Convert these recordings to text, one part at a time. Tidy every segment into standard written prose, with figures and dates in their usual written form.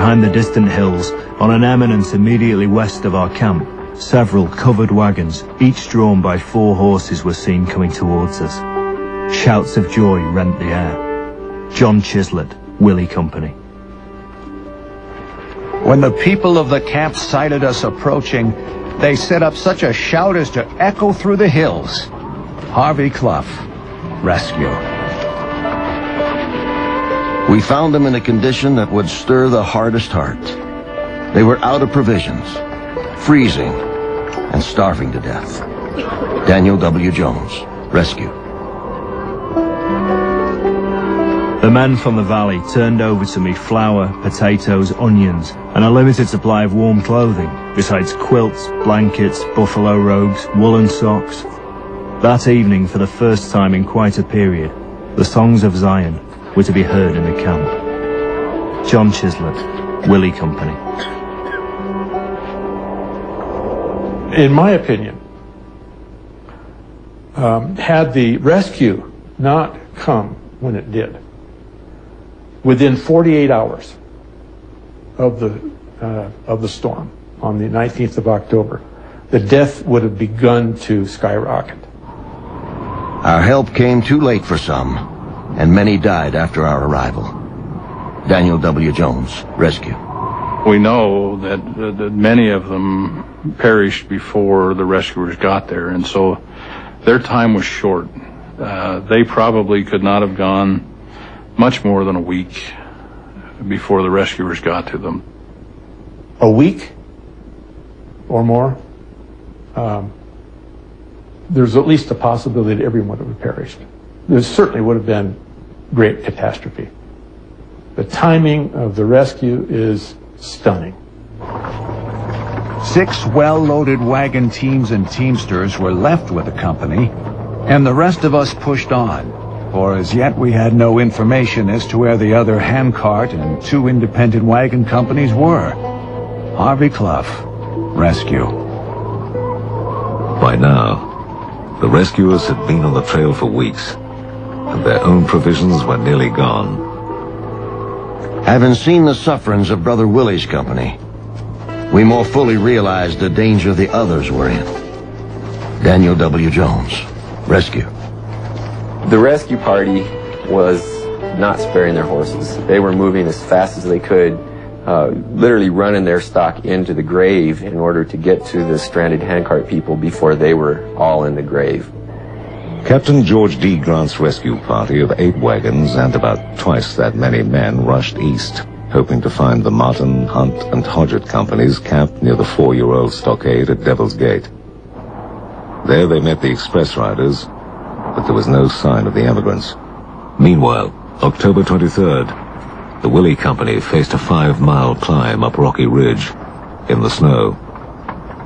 Behind the distant hills, on an eminence immediately west of our camp, several covered wagons, each drawn by 4 horses, were seen coming towards us. Shouts of joy rent the air. John Chislett, Willie Company. When the people of the camp sighted us approaching, they set up such a shout as to echo through the hills. Harvey Clough, Rescue. We found them in a condition that would stir the hardest heart. They were out of provisions, freezing, and starving to death. Daniel W. Jones, Rescue. The men from the valley turned over to me flour, potatoes, onions, and a limited supply of warm clothing, besides quilts, blankets, buffalo robes, woolen socks. That evening, for the first time in quite a period, the songs of Zion were to be heard in the camp. John Chislett, Willie Company. In my opinion, had the rescue not come when it did, within 48 hours of the storm on the 19th of October, the death would have begun to skyrocket. Our help came too late for some, and many died after our arrival. Daniel W. Jones, Rescue. We know that many of them perished before the rescuers got there, and so their time was short. They probably could not have gone much more than a week before the rescuers got to them. A week or more? There's at least a possibility that everyone would have perished. There certainly would have been great catastrophe. The timing of the rescue is stunning. 6 well-loaded wagon teams and teamsters were left with the company, and the rest of us pushed on, for as yet we had no information as to where the other handcart and 2 independent wagon companies were. Harvey Clough, Rescue. By now, the rescuers had been on the trail for weeks, and their own provisions were nearly gone. Having seen the sufferings of Brother Willie's company, we more fully realized the danger the others were in. Daniel W. Jones, Rescue. The rescue party was not sparing their horses. They were moving as fast as they could, literally running their stock into the grave in order to get to the stranded handcart people before they were all in the grave. Captain George D. Grant's rescue party of 8 wagons and about twice that many men rushed east, hoping to find the Martin, Hunt, and Hodgett companies camped near the 4-year-old stockade at Devil's Gate. There they met the express riders, but there was no sign of the emigrants. Meanwhile, October 23rd, the Willie Company faced a 5-mile climb up Rocky Ridge in the snow.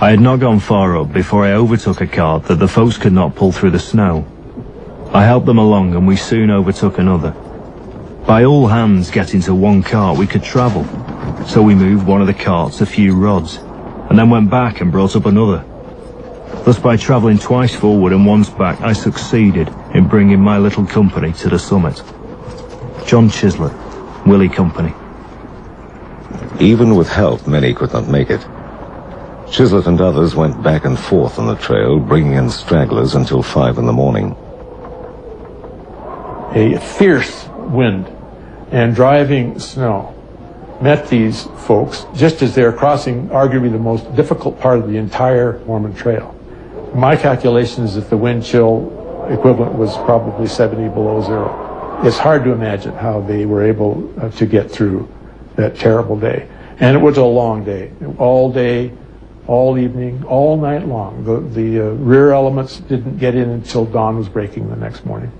I had not gone far up before I overtook a cart that the folks could not pull through the snow. I helped them along and we soon overtook another. By all hands getting to one cart we could travel, so we moved one of the carts a few rods, and then went back and brought up another. Thus by travelling twice forward and once back, I succeeded in bringing my little company to the summit. John Chislett, Willie Company. Even with help, many could not make it. Chislett and others went back and forth on the trail, bringing in stragglers until 5 in the morning. A fierce wind and driving snow met these folks just as they're crossing arguably the most difficult part of the entire Mormon Trail. My calculation is that the wind chill equivalent was probably 70 below zero. It's hard to imagine how they were able to get through that terrible day. And it was a long day, all day, all evening, all night long. The rear elements didn't get in until dawn was breaking the next morning.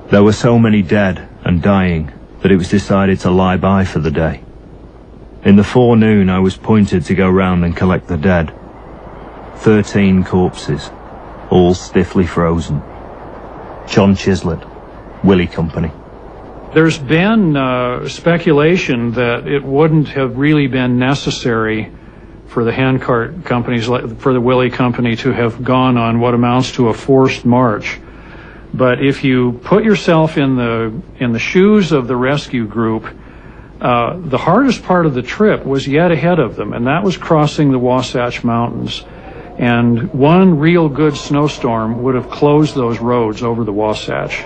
There were so many dead and dying that it was decided to lie by for the day. In the forenoon I was appointed to go round and collect the dead. 13 corpses, all stiffly frozen. John Chislett, Willie Company. There's been speculation that it wouldn't have really been necessary for the handcart companies, for the Willie Company, to have gone on what amounts to a forced march. But if you put yourself in the shoes of the rescue group, The hardest part of the trip was yet ahead of them, and that was crossing the Wasatch Mountains. And one real good snowstorm would have closed those roads over the Wasatch.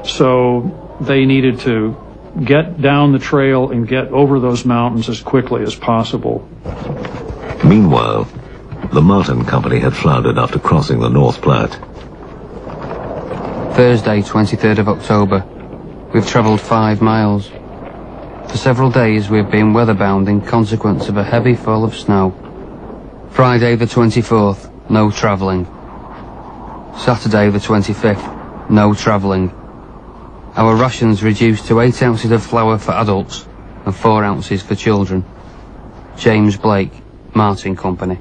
So they needed to get down the trail and get over those mountains as quickly as possible. Meanwhile, the Martin Company had floundered after crossing the North Platte. Thursday, 23rd of October. We've travelled 5 miles. For several days we've been weatherbound in consequence of a heavy fall of snow. Friday the 24th, no travelling. Saturday the 25th, no travelling. Our rations reduced to 8 ounces of flour for adults and 4 ounces for children. James Blake, Martin Company.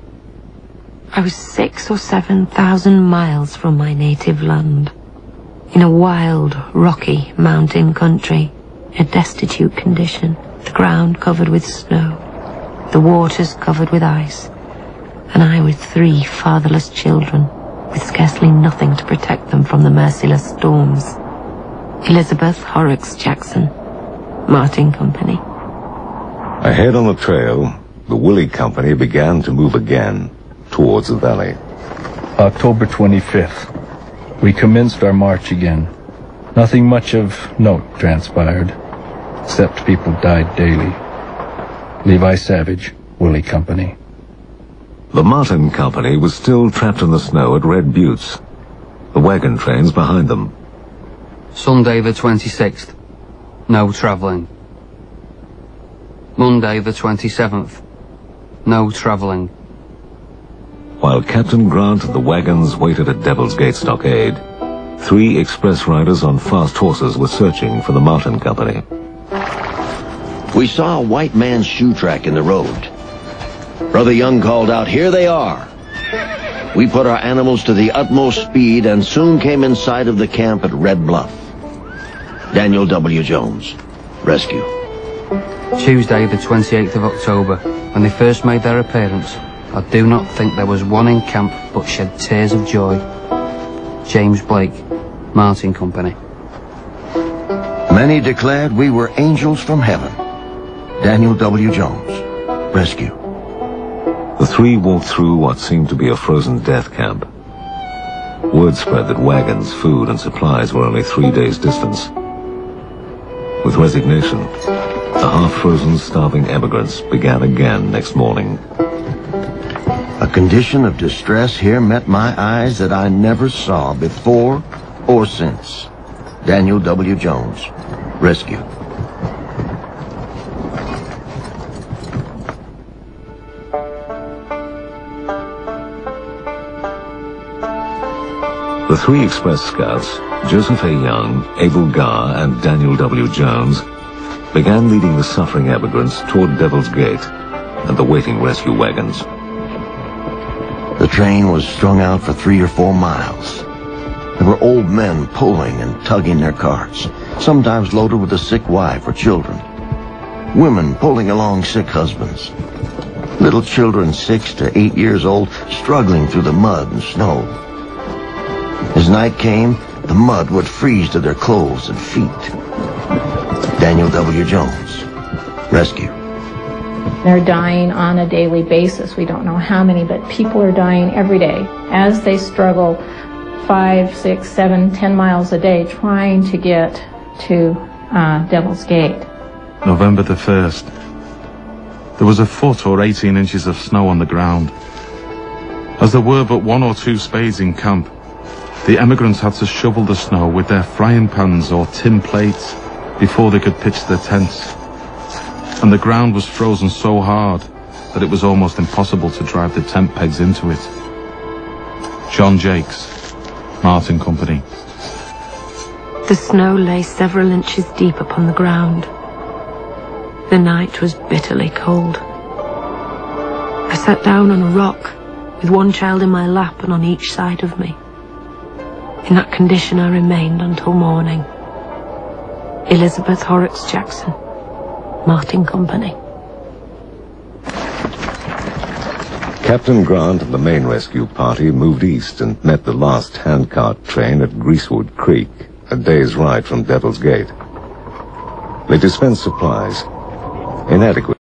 I was 6,000 or 7,000 miles from my native land, in a wild, rocky mountain country, a destitute condition, the ground covered with snow, the waters covered with ice, and I with 3 fatherless children, with scarcely nothing to protect them from the merciless storms. Elizabeth Horrocks Jackson, Martin Company. Ahead on the trail, the Willie Company began to move again towards the valley. October 25th. We commenced our march again. Nothing much of note transpired, except people died daily. Levi Savage, Willie Company. The Martin Company was still trapped in the snow at Red Buttes, the wagon trains behind them. Sunday the 26th, no travelling. Monday the 27th, no travelling. While Captain Grant and the wagons waited at Devil's Gate Stockade, 3 express riders on fast horses were searching for the Martin Company. We saw a white man's shoe track in the road. Brother Young called out, "Here they are!" We put our animals to the utmost speed and soon came in sight of the camp at Red Bluff. Daniel W. Jones, Rescue. Tuesday the 28th of October, when they first made their appearance, I do not think there was one in camp but shed tears of joy. James Blake, Martin Company. Many declared we were angels from heaven. Daniel W. Jones, Rescue. The 3 walked through what seemed to be a frozen death camp. Word spread that wagons, food, and supplies were only 3 days' distance. With resignation, the half-frozen, starving emigrants began again next morning. A condition of distress here met my eyes that I never saw before or since. Daniel W. Jones, Rescue. The 3 express scouts, Joseph A. Young, Abel Garr, and Daniel W. Jones, began leading the suffering emigrants toward Devil's Gate and the waiting rescue wagons. The train was strung out for 3 or 4 miles. There were old men pulling and tugging their carts, sometimes loaded with a sick wife or children. Women pulling along sick husbands. Little children 6 to 8 years old struggling through the mud and snow. As night came, the mud would freeze to their clothes and feet. Daniel W. Jones, Rescue. They're dying on a daily basis. We don't know how many, but people are dying every day as they struggle 5, 6, 7, 10 miles a day trying to get to Devil's Gate. November the 1st. There was a foot or 18 inches of snow on the ground. As there were but 1 or 2 spades in camp, the emigrants had to shovel the snow with their frying pans or tin plates before they could pitch their tents. And the ground was frozen so hard that it was almost impossible to drive the tent pegs into it. John Jakes, Martin Company. The snow lay several inches deep upon the ground. The night was bitterly cold. I sat down on a rock with 1 child in my lap and on each side of me. In that condition I remained until morning. Elizabeth Horrocks Jackson, Martin Company. Captain Grant and the main rescue party moved east and met the last handcart train at Greasewood Creek, a day's ride from Devil's Gate. They dispensed supplies, inadequate.